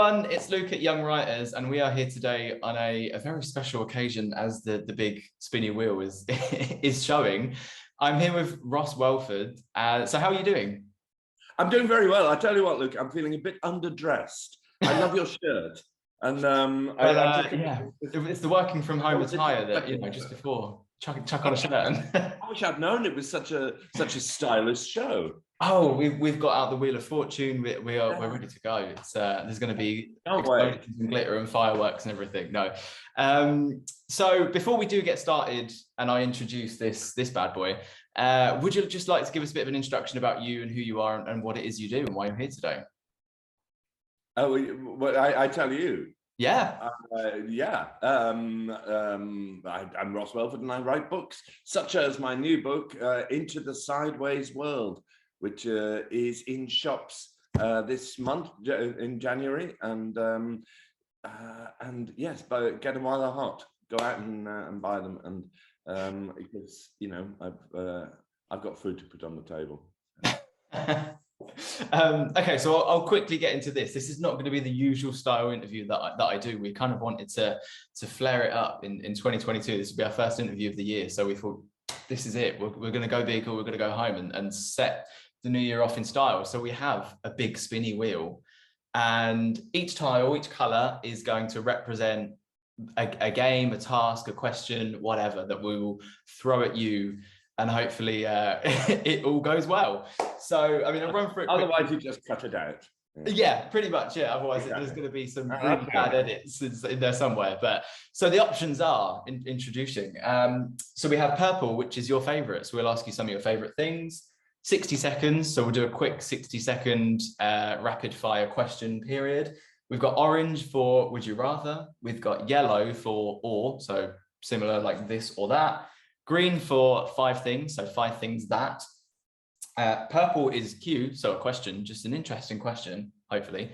everyone, it's Luke at Young Writers, and we are here today on a very special occasion as the big spinny wheel is is showing. I'm here with Ross Welford. So how are you doing? I'm doing very well. I tell you what, Luke, I'm feeling a bit underdressed. I love your shirt. And it's the working from home attire that, you know, just before chuck on a shirt. I wish I'd known it was such a stylish show. Oh, we've got out the Wheel of Fortune. We're ready to go. It's there's going to be explosions and glitter and fireworks and everything. No, so before we do get started, and I introduce this bad boy, would you just like to give us a bit of an introduction about you and who you are and what it is you do and why you're here today? Oh, well, I tell you. Yeah. I'm Ross Welford, and I write books such as my new book, Into the Sideways World, which is in shops this month in January, and yes, but get them while they're hot. Go out and buy them, and because you know I've got food to put on the table. Okay, so I'll quickly get into this. This is not going to be the usual style interview that I do. We kind of wanted to flare it up in 2022. This will be our first interview of the year, so we thought this is it. We're going to go big, or we're going to go home and set the new year off in style. So we have a big spinny wheel, and each tile, each color is going to represent a game, a task, a question, whatever that we will throw at you, and hopefully it all goes well. So I mean, I'll run through it quickly. Otherwise you just cut it out. Yeah, pretty much. Yeah, otherwise there's going to be some really bad edits in there somewhere. But so the options are introducing. So we have purple, which is your favorite. So we'll ask you some of your favorite things. 60 seconds. So we'll do a quick 60-second rapid fire question period. We've got orange for would you rather. We've got yellow for or, so similar like this or that. Green for 5 things, so 5 things that. Purple is Q, so a question, just an interesting question, hopefully.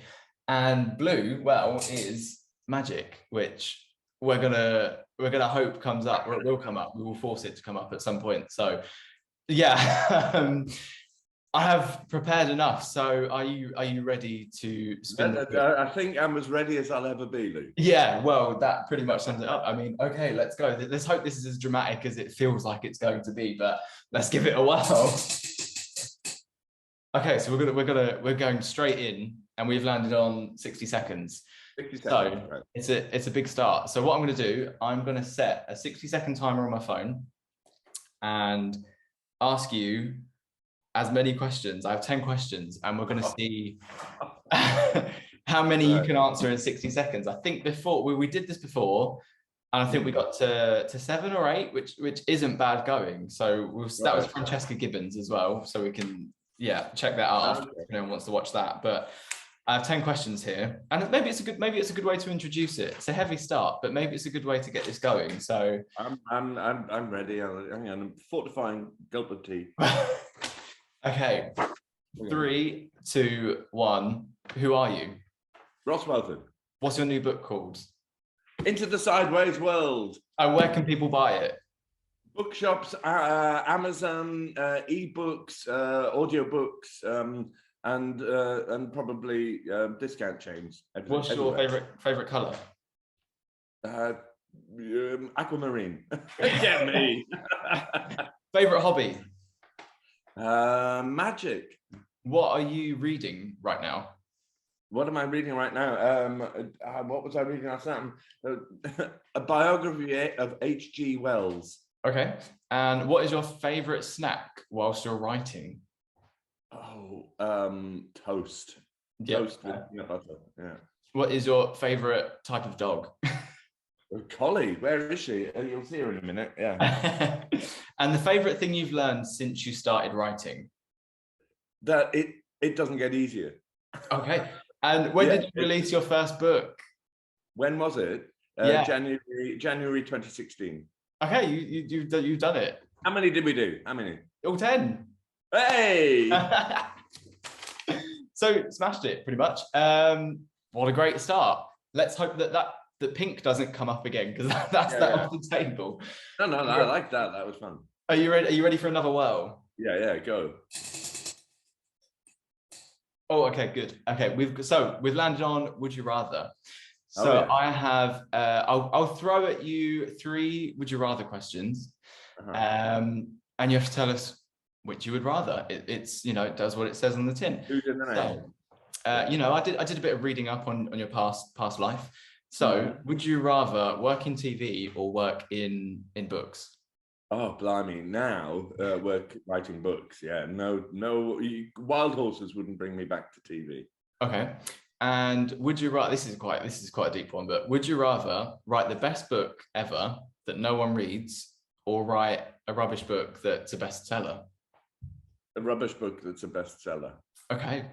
And blue, well, is magic, which we're gonna hope comes up, or it will come up. We will force it to come up at some point. So yeah, I have prepared enough. So are you ready to spin? I think I'm as ready as I'll ever be, Luke. Yeah, well, that pretty much sums it up. I mean, okay, let's go. Let's hope this is as dramatic as it feels like it's going to be, but let's give it a whirl. Okay, so we're going straight in, and we've landed on 60 seconds. 60 seconds. So right. It's a big start. So what I'm going to do, I'm going to set a 60-second timer on my phone and ask you as many questions. I have 10 questions, and we're going to see how many you can answer in 60 seconds. I think before we did this before, and I think we got to 7 or 8, which isn't bad going. So that was Francesca Gibbons as well. So we can check that out after if anyone wants to watch that. But I have 10 questions here, and maybe it's a good way to introduce it. It's a heavy start, but maybe it's a good way to get this going. So I'm ready. I'm fortifying gulp of tea. Okay, 3, 2, 1. Who are you? Ross Welford. What's your new book called? Into the Sideways World. Where can people buy it? Bookshops, Amazon, ebooks, audiobooks, and probably discount chains. What's your favorite color? Aquamarine. Get me. Favorite hobby? Magic. What are you reading right now? What am I reading right now? What was I reading last night? A biography of H.G. Wells. Okay. And what is your favorite snack whilst you're writing? Oh, toast. Yep. Toast with peanut butter. Yeah. What is your favorite type of dog? A collie. Where is she? You'll see her in a minute. Yeah. And the favorite thing you've learned since you started writing? That it doesn't get easier. Okay. And when did you release your first book? When was it? January 2016. Okay, you've done it. How many did we do? How many? All 10. Hey! So smashed it pretty much. What a great start. Let's hope that pink doesn't come up again, because that's off the table. No, I like that. That was fun. Are you ready? Are you ready for another whirl? Yeah, go. Oh, okay, good. Okay, we've landed on would you rather. So Oh, yeah. I have I'll throw at you 3 would you rather questions. And you have to tell us which you would rather. It's, you know, it does what it says on the tin. Who's in the name? So you know, I did a bit of reading up on your past life. So would you rather work in TV or work in books? Oh, blimey. Now we're writing books. Yeah, no, wild horses wouldn't bring me back to TV. Okay. And would you rather, this is quite a deep one, but would you rather write the best book ever that no one reads, or write a rubbish book that's a bestseller? A rubbish book that's a bestseller. Okay.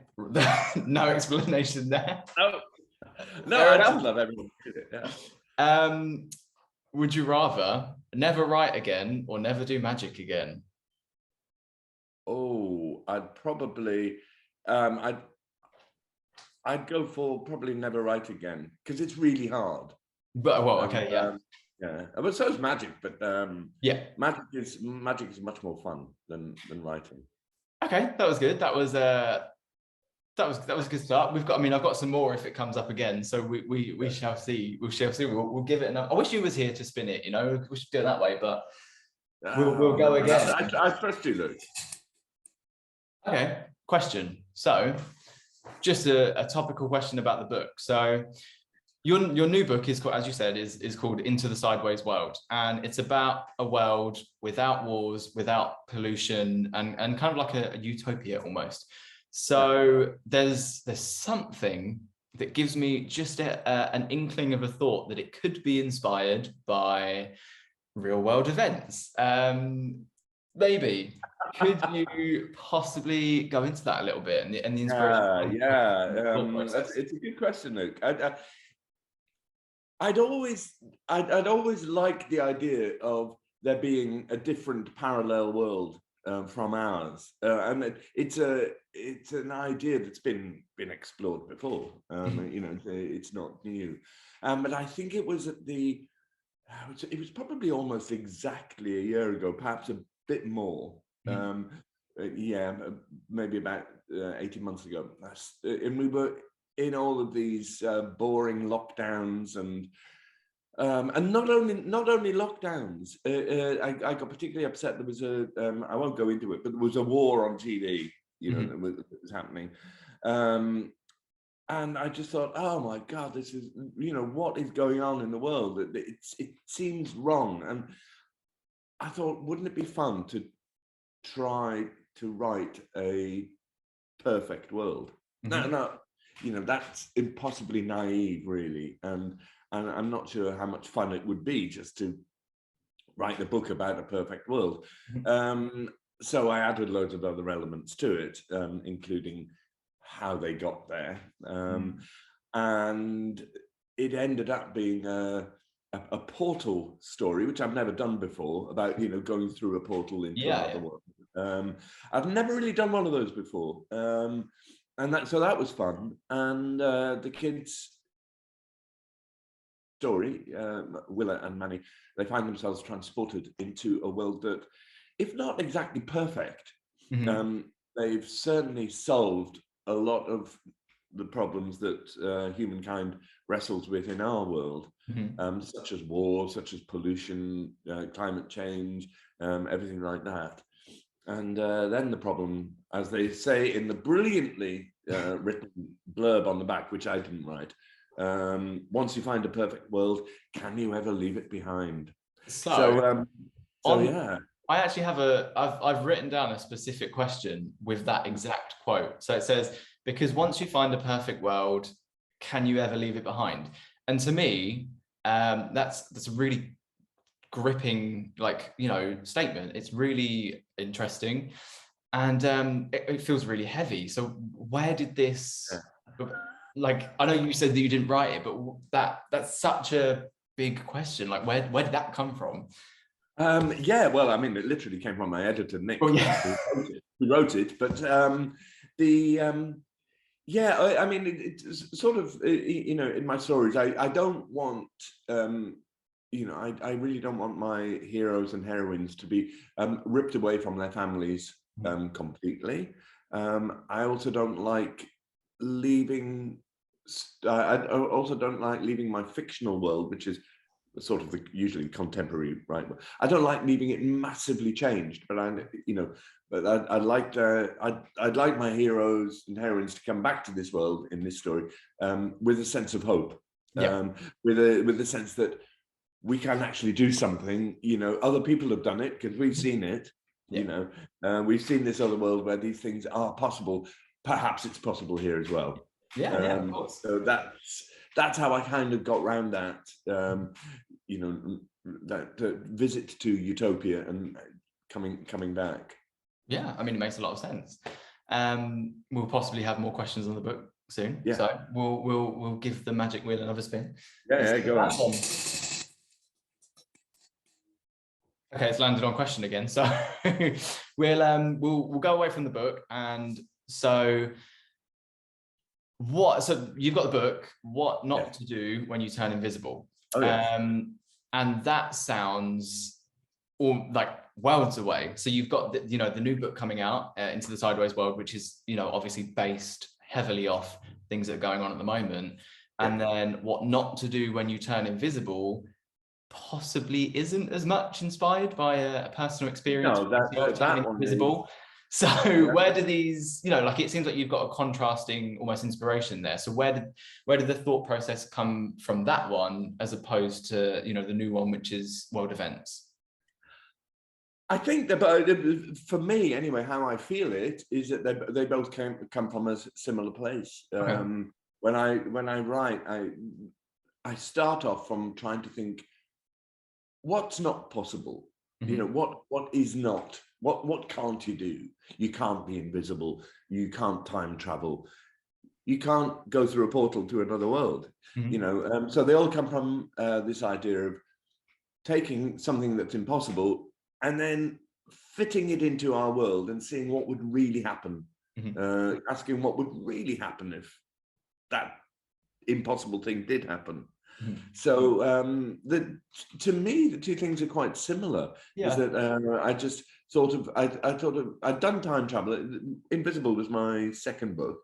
No explanation there. Oh, no, I love everyone to read it. Yeah. Would you rather never write again or never do magic again? Oh, I'd probably, I'd go for probably never write again, because it's really hard. But well, okay, yeah. Yeah, but so is magic. But yeah, magic is much more fun than writing. Okay, that was good. That was a good start. We've got, I mean, I've got some more if it comes up again. So we shall see. We shall see. We'll give it enough. I wish you was here to spin it. You know, we should do it that way. But we'll go again. I trust you, Luke. Okay. Question. So, just a topical question about the book. So, your new book is called, as you said, is called Into the Sideways World, and it's about a world without wars, without pollution, and kind of like a utopia almost. So there's something that gives me just an inkling of a thought that it could be inspired by real world events. Maybe could you possibly go into that a little bit and the inspiration? It's a good question, Luke. I'd always liked the idea of there being a different parallel world from ours, and it's an idea that's been explored before. You know, it's not new, but I think it was it was probably almost exactly a year ago, perhaps a bit more. Yeah, maybe about 18 months ago, and we were in all of these boring lockdowns and not only lockdowns. I got particularly upset. There was I won't go into it, but there was a war on TV, you know, that was happening. And I just thought, oh my God, this is, you know, what is going on in the world? It seems wrong. And I thought, wouldn't it be fun to try to write a perfect world? No, you know, that's impossibly naive, really. And I'm not sure how much fun it would be just to write a book about a perfect world. So I added loads of other elements to it, including how they got there. And it ended up being a portal story, which I've never done before, about, you know, going through a portal into another world. I've never really done one of those before. And so that was fun. And the kids' story, Willa and Manny, they find themselves transported into a world that, if not exactly perfect, they've certainly solved a lot of the problems that humankind wrestles with in our world, such as war, such as pollution, climate change, everything like that. And then the problem, as they say in the brilliantly written blurb on the back, which I didn't write, once you find a perfect world, can you ever leave it behind? So yeah. I actually have I've written down a specific question with that exact quote. So it says, because once you find a perfect world, can you ever leave it behind? And to me, that's a really gripping, like, you know, statement. It's really interesting, and it feels really heavy. So where did this, like, I know you said that you didn't write it, but that's such a big question. Like, where did that come from? Yeah, well, I mean, it literally came from my editor, Nick, who wrote it. But yeah, I mean, it's sort of, you know, in my stories, I don't want, you know, I really don't want my heroes and heroines to be ripped away from their families completely. I also don't like leaving. I also don't like leaving my fictional world, which is sort of the usually contemporary, right? I don't like leaving it massively changed, but I'd like my heroes and heroines to come back to this world in this story with a sense of hope, with a sense that we can actually do something. Other people have done it because we've seen it. We've seen this other world where these things are possible. Perhaps it's possible here as well. Of course. So that's how I kind of got round that. That visit to Utopia and coming back. Yeah, I mean, it makes a lot of sense. We'll possibly have more questions on the book soon. Yeah. So we'll give the magic wheel another spin. Yeah, go on. Okay, it's landed on question again. So we'll go away from the book. And so you've got the book, what not to do when you turn invisible. Oh, yeah. And that sounds like worlds away. So you've got the new book coming out, Into the Sideways World, which is obviously based heavily off things that are going on at the moment. And then what not to do when you turn invisible possibly isn't as much inspired by a personal experience. No, that one invisible. So where do these, it seems like you've got a contrasting almost inspiration there. So where did the thought process come from that one as opposed to, the new one, which is World Events? I think that, for me anyway, how I feel it is that they both come from a similar place. Okay. When I write, I start off from trying to think, what's not possible? Mm-hmm. What is not? What can't you do? You can't be invisible. You can't time travel. You can't go through a portal to another world. Mm-hmm. So they all come from this idea of taking something that's impossible and then fitting it into our world and seeing what would really happen. Mm-hmm. Asking what would really happen if that impossible thing did happen. Mm-hmm. So to me, the two things are quite similar. Is that I just I'd done time travel. Invisible was my second book.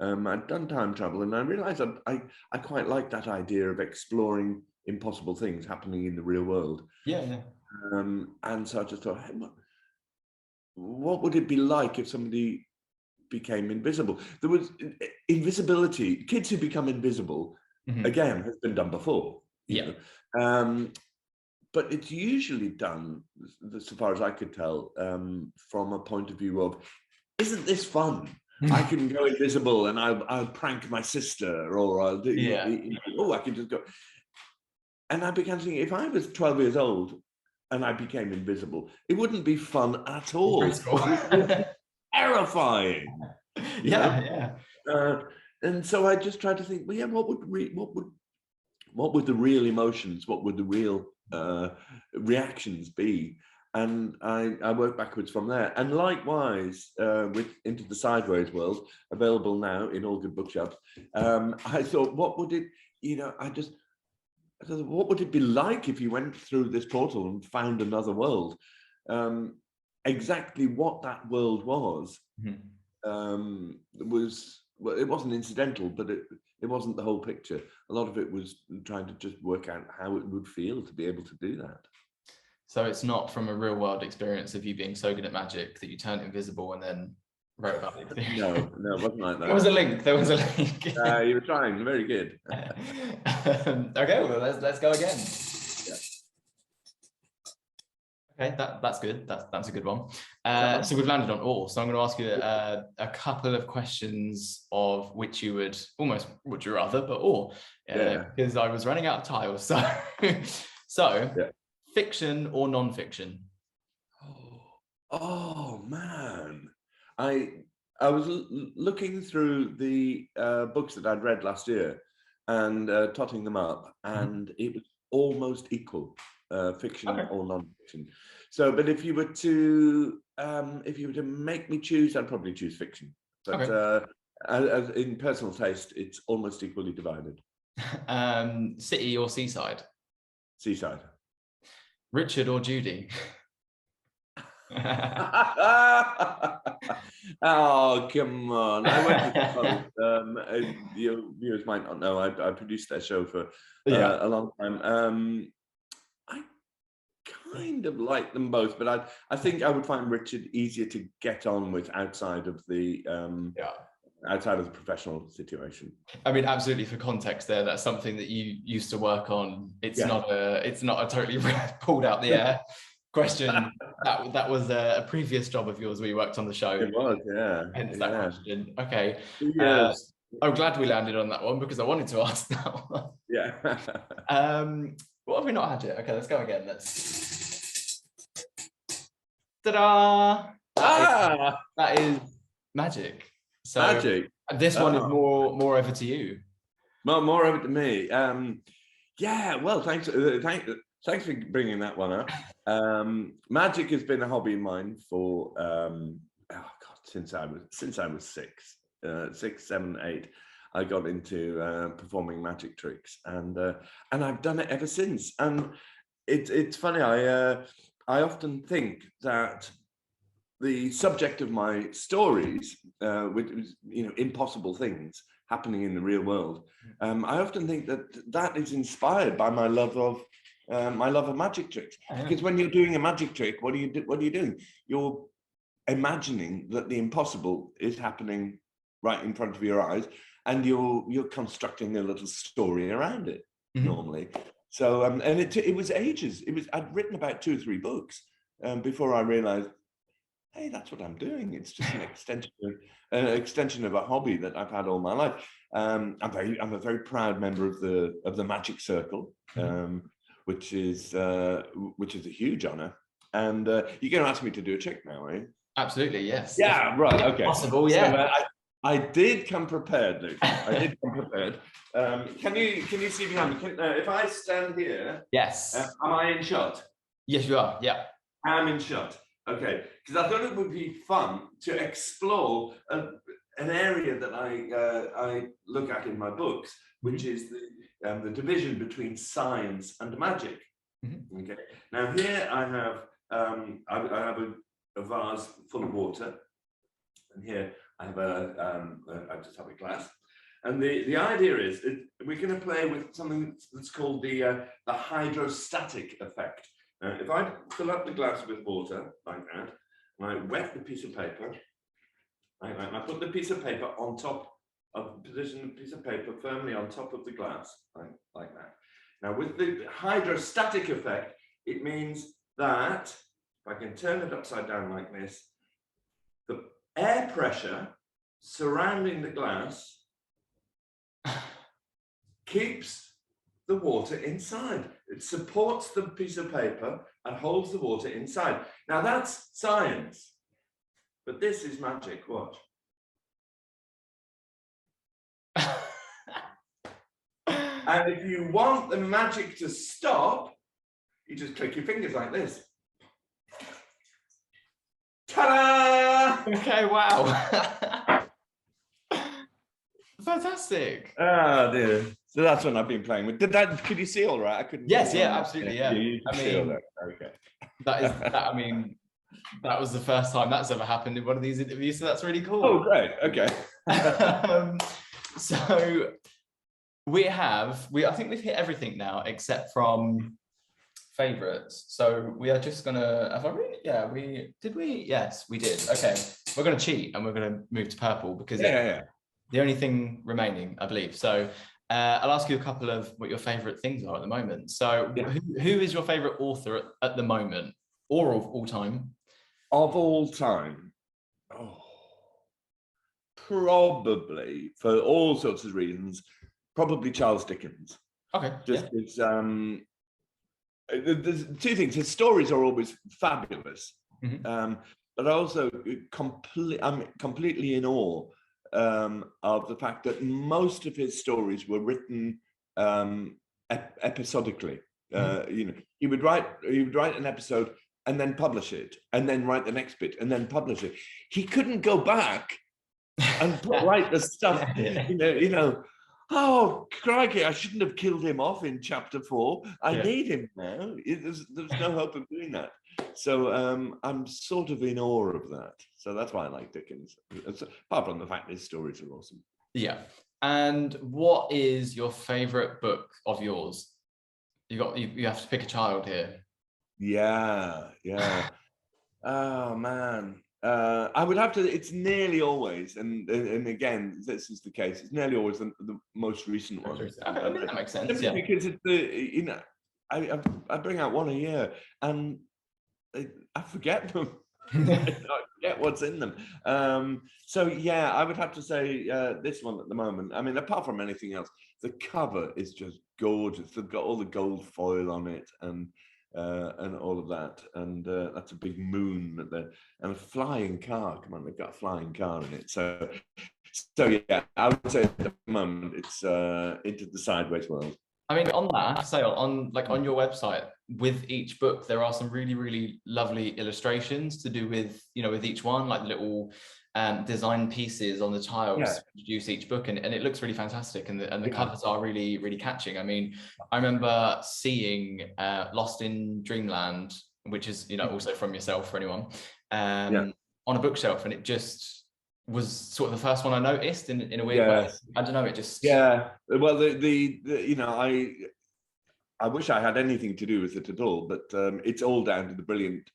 I'd done time travel, and I realized I quite liked that idea of exploring impossible things happening in the real world. And so I just thought, hey, what would it be like if somebody became invisible? There was invisibility. Kids who become invisible, mm-hmm. again, has been done before. But it's usually done, so far as I could tell, from a point of view of, isn't this fun? I can go invisible and I'll prank my sister, or I'll do, I can just go. And I began thinking, if I was 12 years old and I became invisible, it wouldn't be fun at all. It would be terrifying. And so I just tried to think, well, what would the real emotions, what would the real reactions be? And I worked backwards from there. And likewise, with Into the Sideways World, available now in all good bookshops, I thought, what would it, I thought, what would it be like if you went through this portal and found another world? Exactly what that world was, well, it wasn't incidental, but it wasn't the whole picture. A lot of it was trying to just work out how it would feel to be able to do that. So it's not from a real world experience of you being so good at magic that you turned invisible and then wrote about the experience. No, it wasn't like that. There was a link. You were trying, very good. Okay, well, let's go again. Okay, that's good. That's a good one. So we've landed on all. So I'm going to ask you a couple of questions of which you would you rather, but all, because I was running out of tiles. So fiction or non-fiction? Oh man, I was looking through the books that I'd read last year and totting them up, and it was almost equal. Fiction or non-fiction. So, but if you were to make me choose, I'd probably choose fiction. But as in personal taste, it's almost equally divided. City or seaside? Seaside. Richard or Judy? Oh, come on. I went to both. Your viewers might not know, I produced their show for a long time. I kind of like them both, but I think I would find Richard easier to get on with outside of the professional situation. I mean, absolutely, for context there, that's something that you used to work on. It's not a totally pulled out the air question. That was a previous job of yours where you worked on the show. It was, yeah. Hence that question. Okay. Yes. I'm glad we landed on that one because I wanted to ask that one. Yeah. What have we not had yet? Okay, let's go again. Let's. Ta-da! That is magic. So magic. This one is more over to you. More over to me. Yeah. Well, thanks for bringing that one up. Magic has been a hobby of mine for since I was 6, 7, 8. I got into performing magic tricks, and I've done it ever since. And it's funny. I often think that the subject of my stories, which is, impossible things happening in the real world, I often think that is inspired by my love of magic tricks. Because when you're doing a magic trick, what are you doing? You're imagining that the impossible is happening right in front of your eyes, and you're constructing a little story around it normally. So and it was ages. I'd written about 2 or 3 books before I realized, hey, that's what I'm doing. It's just an extension of a hobby that I've had all my life. I'm a very proud member of the Magic Circle, which is a huge honor. And you're going to ask me to do a trick now, are you? Absolutely, yes. Yeah, right. Okay. Possible, yeah. So, I did come prepared, Luke. I did come prepared. Can you see behind me? If I stand here, yes. Am I in shot? Yes, you are. Yeah. I'm in shot. Okay, because I thought it would be fun to explore an area that I look at in my books, which is the division between science and magic. Okay. Now here I have a vase full of water, and here I have I just have a glass. And the idea is we're going to play with something that's called the hydrostatic effect. If I fill up the glass with water like that, and I wet the piece of paper, I put the piece of paper on top of position the piece of paper firmly on top of the glass, like that. Now with the hydrostatic effect, it means that if I can turn it upside down like this, the air pressure surrounding the glass keeps the water inside. It supports the piece of paper and holds the water inside. Now that's science, but this is magic. Watch. And if you want the magic to stop, you just click your fingers like this. Ta-da! Okay, wow. Fantastic. Oh dear. So that's what I've been playing with. Could you see all right? I couldn't. Yes, yeah, absolutely, yeah. You I see all mean, that. Okay. That was the first time that's ever happened in one of these interviews, so that's really cool. Oh, great. Okay. So I think we've hit everything now except from favorites. So we are just gonna, yes, we did. Okay, we're gonna cheat and we're gonna move to purple because the only thing remaining, I believe. So I'll ask you a couple of what your favorite things are at the moment. So who is your favorite author at the moment, or of all time? Of all time? Oh, probably, for all sorts of reasons, probably Charles Dickens. Okay. Just as there's 2 things. His stories are always fabulous, but also I'm completely in awe of the fact that most of his stories were written episodically. He would write an episode and then publish it, and then write the next bit, and then publish it. He couldn't go back and write the stuff. Oh crikey! I shouldn't have killed him off in chapter 4. I need him now. There's no hope of doing that. So I'm sort of in awe of that. So that's why I like Dickens. Apart from the fact his stories are awesome. Yeah. And what is your favorite book of yours? You have to pick a child here. Yeah. Oh man. I would have to. It's nearly always, and again, this is the case. It's nearly always the most recent one. I mean, that makes sense. Simply because it's I bring out one a year, and I forget them. I forget what's in them. So yeah, I would have to say this one at the moment. I mean, apart from anything else, the cover is just gorgeous. They've got all the gold foil on it, and all of that, and that's a big moon and a flying car. Come on, they've got a flying car in it. So yeah, I would say at the moment it's Into the Sideways World. I mean, on that, I have to say, on your website, with each book, there are some really, really lovely illustrations to do with, with each one, like the little design pieces on the tiles to introduce each book, and it looks really fantastic, and the covers are really, really catching. I mean, I remember seeing Lost in Dreamland, which is, also from yourself for anyone, on a bookshelf, and it just was sort of the first one I noticed in a weird way. I don't know, it just... Yeah, well, I wish I had anything to do with it at all, but it's all down to the brilliant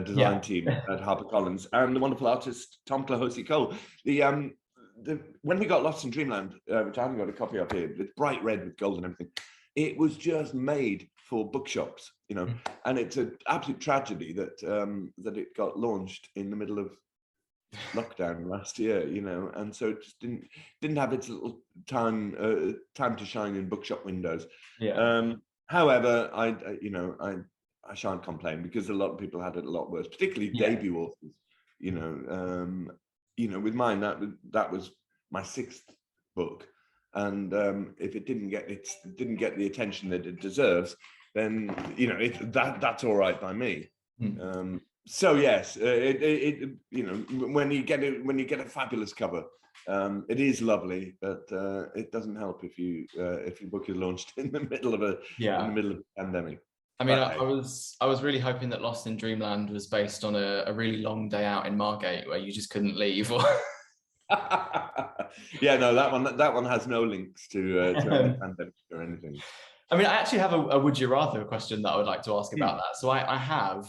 design team at HarperCollins and the wonderful artist Tom Clohosey-Cole. When we got Lost in Dreamland, which I haven't got a copy of here, but it's bright red with gold and everything, it was just made for bookshops, and it's an absolute tragedy that it got launched in the middle of lockdown last year, and so it just didn't have its little time to shine in bookshop windows. However, I shan't complain, because a lot of people had it a lot worse, particularly debut authors. With mine, that was my 6th book, and if it didn't get the attention that it deserves, then that's all right by me. So yes, when you get a fabulous cover, it is lovely, but it doesn't help if your book is launched in the middle of a pandemic. I mean, I was really hoping that Lost in Dreamland was based on a really long day out in Margate where you just couldn't leave. Or... Yeah, no, that one has no links to any pandemic or anything. I mean, I actually have a would you rather question that I would like to ask about that. So I have,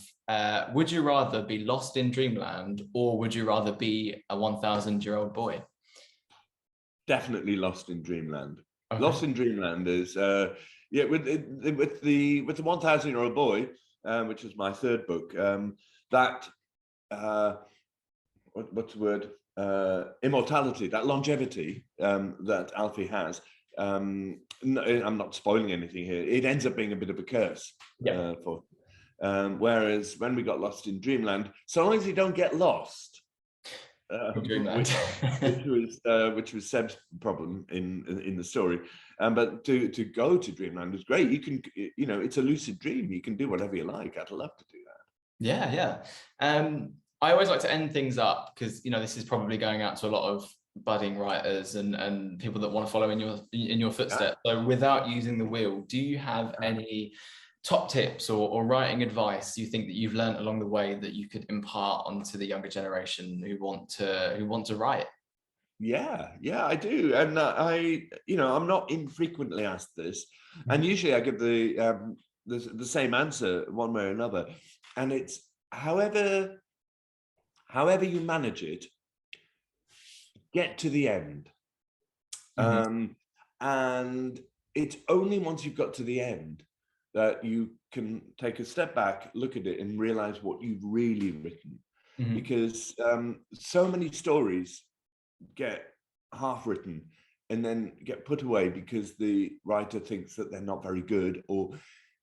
would you rather be lost in Dreamland, or would you rather be a 1,000-year-old boy? Definitely Lost in Dreamland. Okay. Lost in Dreamland is with the 1,000-year-old boy, which is my 3rd book. That what's the word? Immortality, that longevity that Alfie has. I'm not spoiling anything here. It ends up being a bit of a curse for. Whereas when we got Lost in Dreamland, so long as you don't get lost, which was Seb's problem in the story, but to go to Dreamland is great. You can, it's a lucid dream. You can do whatever you like. I'd love to do that. Yeah. I always like to end things up, because this is probably going out to a lot of budding writers and people that want to follow in your footsteps. So without using the wheel, do you have any top tips or writing advice you think that you've learned along the way that you could impart onto the younger generation who want to write? Yeah, I do. And I'm not infrequently asked this, and usually I give the same answer one way or another, and it's however you manage it, get to the end. And it's only once you've got to the end that you can take a step back, look at it, and realize what you've really written. Because so many stories get half written and then get put away because the writer thinks that they're not very good, or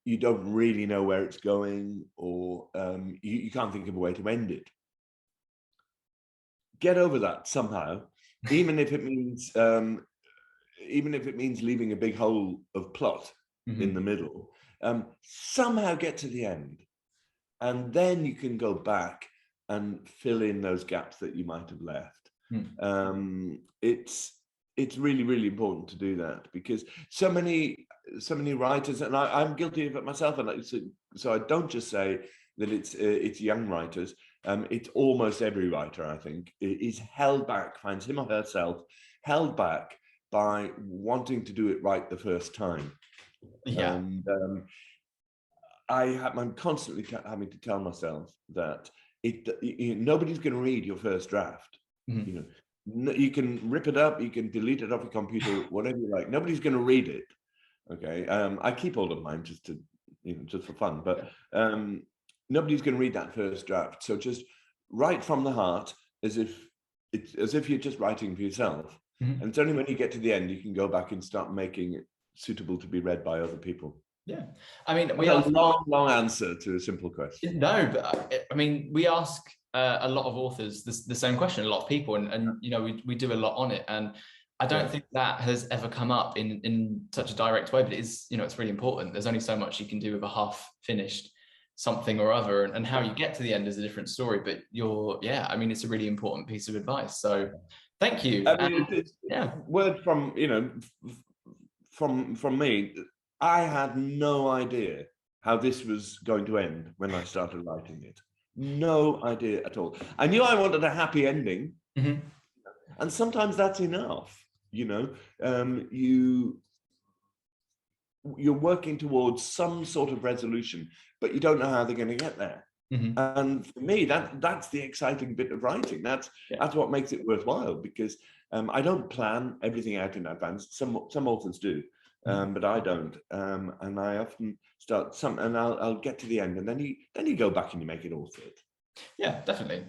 you don't really know where it's going, or you can't think of a way to end it. Get over that somehow, even if it means leaving a big hole of plot in the middle. Somehow get to the end, and then you can go back and fill in those gaps that you might have left. It's really, really important to do that, because so many writers, and I'm guilty of it myself, and so I don't just say that it's young writers. It's almost every writer, I think, is held back, finds him or herself held back by wanting to do it right the first time. Yeah. And I'm constantly having to tell myself that nobody's going to read your first draft. Mm-hmm. You know, you can rip it up, you can delete it off your computer, whatever you like. Nobody's going to read it. Okay. I keep all of mine just for fun, but nobody's going to read that first draft. So just write from the heart, as if you're just writing for yourself. Mm-hmm. And it's only when you get to the end you can go back and start making it suitable to be read by other people. Yeah, I mean, we have a long answer to a simple question. No, but I mean, we ask a lot of authors the same question, a lot of people, and you know, we do a lot on it, and I don't think that has ever come up in such a direct way, but it is, you know, it's really important. There's only so much you can do with a half finished something or other, and how you get to the end is a different story, but I mean, it's a really important piece of advice. So thank you. I mean, word from, you know, from me, I had no idea how this was going to end when I started writing it. No idea at all. I knew I wanted a happy ending, mm-hmm. and sometimes that's enough. You know, you're working towards some sort of resolution, but you don't know how they're going to get there. Mm-hmm. And for me, that's the exciting bit of writing. That's what makes it worthwhile, because I don't plan everything out in advance. Some authors do. But I don't, and I often start and I'll get to the end, and then you go back and you make it all fit. Yeah, definitely.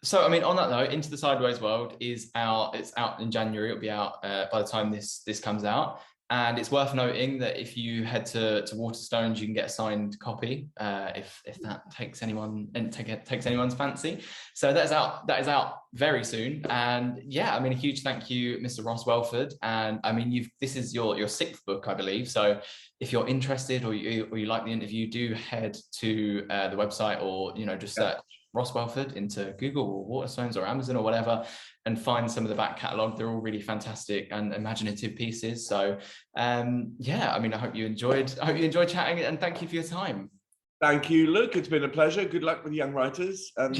So I mean, on that note, Into the Sideways World is out. It's out in January. It'll be out by the time this comes out. And it's worth noting that if you head to Waterstones, you can get a signed copy if that takes anyone's fancy. So that is out very soon. And yeah, I mean, a huge thank you, Mr. Ross Welford. And I mean, this is your 6th book, I believe. So if you're interested or you like the interview, do head to the website, or you know, just search Ross Welford into Google or Waterstones or Amazon or whatever, and find some of the back catalogue. They're all really fantastic and imaginative pieces. So yeah, I mean, I hope you enjoyed chatting, and thank you for your time. Thank you, Luke. It's been a pleasure. Good luck with young writers, and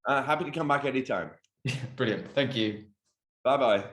happy to come back anytime. Brilliant. Thank you. Bye-bye.